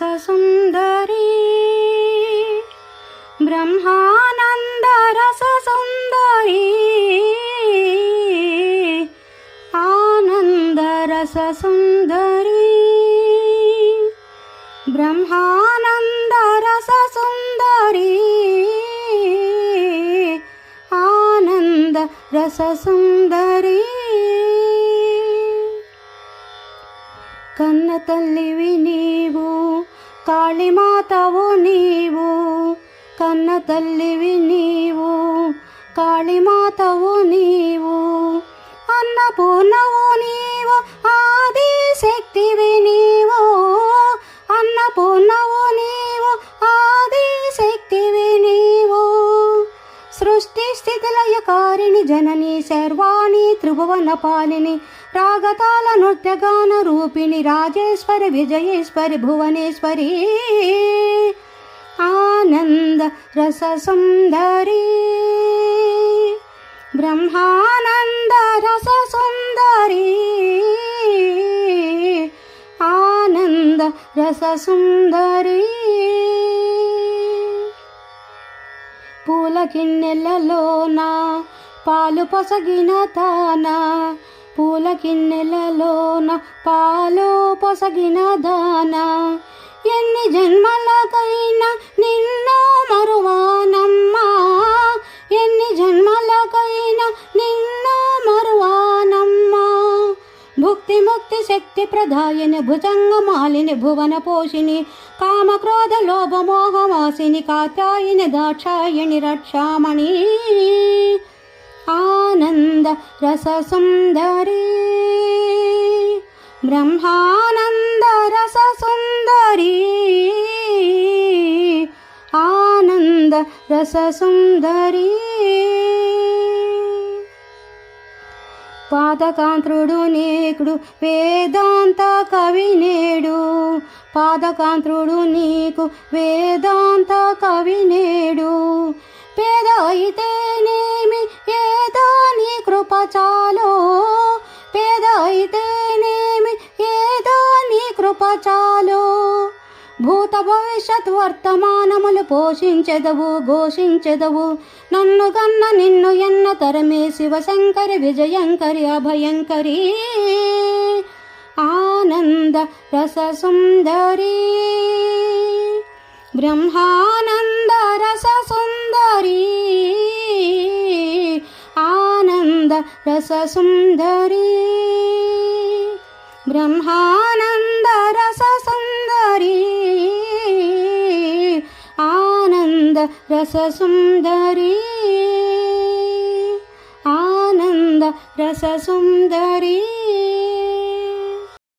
रससुन्दरी ब्रह्मानन्द रससुन्दरी आनन्द रससुन्दरी ब्रह्मानन्द रससुन्दरी आनन्द रससुन्दरी कन्न तल्लिवि नीवु काळिमातवु नीवु कन्न तल्लिवि नीवु काळिमातवु नीवु अन्नपूर्णवु नीवु आदिशक्तिवि नीवु अन्नपूर्णवु नीवु आदिशक्तिवि नीवु सृष्टि स्थिति लयकारिणि जननी सर्वाणि त्रिभुवनपालिनि रागताल नृत्यगान रूपिणि राजेश्वरि विजयेश्वरि भुवनेश्वरी आनंद रससुन्दरी ब्रह्मानंद रससुन्दरी आनंद रससुन्दरी పూల కిన్నెలలోన పాలు పొసగిన తాన పూల కిన్నెలలోన పాలు పొసగిన దాన ఎన్ని జన్మలకైనా నిన్ను మరువానమ్మా ఎన్ని జన్మలకైనా నిన్ను మరువానమ్మా భుక్తి ముక్తి శక్తి ప్రదాయిని భుజంగమాలిని భువన పోషిని కామ క్రోధ లోభ మోహవాసిని కాత్యాయిని దాక్షాయిని రక్షామణి ఆనంద రససుందరి బ్రహ్మానంద రససుందరి ఆనంద రససుందరి పాదకాంత్రుడు నీకుడు వేదాంత కవినేడు పాదకాంత్రుడు నీకు వేదాంత కవినేడు పేద అయితేనేమి ఏదో నీ కృప చాలో పేద అయితేనేమి ఏదో నీ కృప చాలో భూత భవిష్యత్ వర్తమానములు పోషించెదవు ఘోషించెదవు నన్ను గన్న నిన్ను ఎన్న తరమే శివశంకరి విజయంకరి అభయంకరి ఆనంద రససుందరి బ్రహ్మానంద రససుందరి ఆనంద రససుందరి బ్రహ్మానంద రససుందరి ఆనంద రససుందరి ఆనంద రససుందరి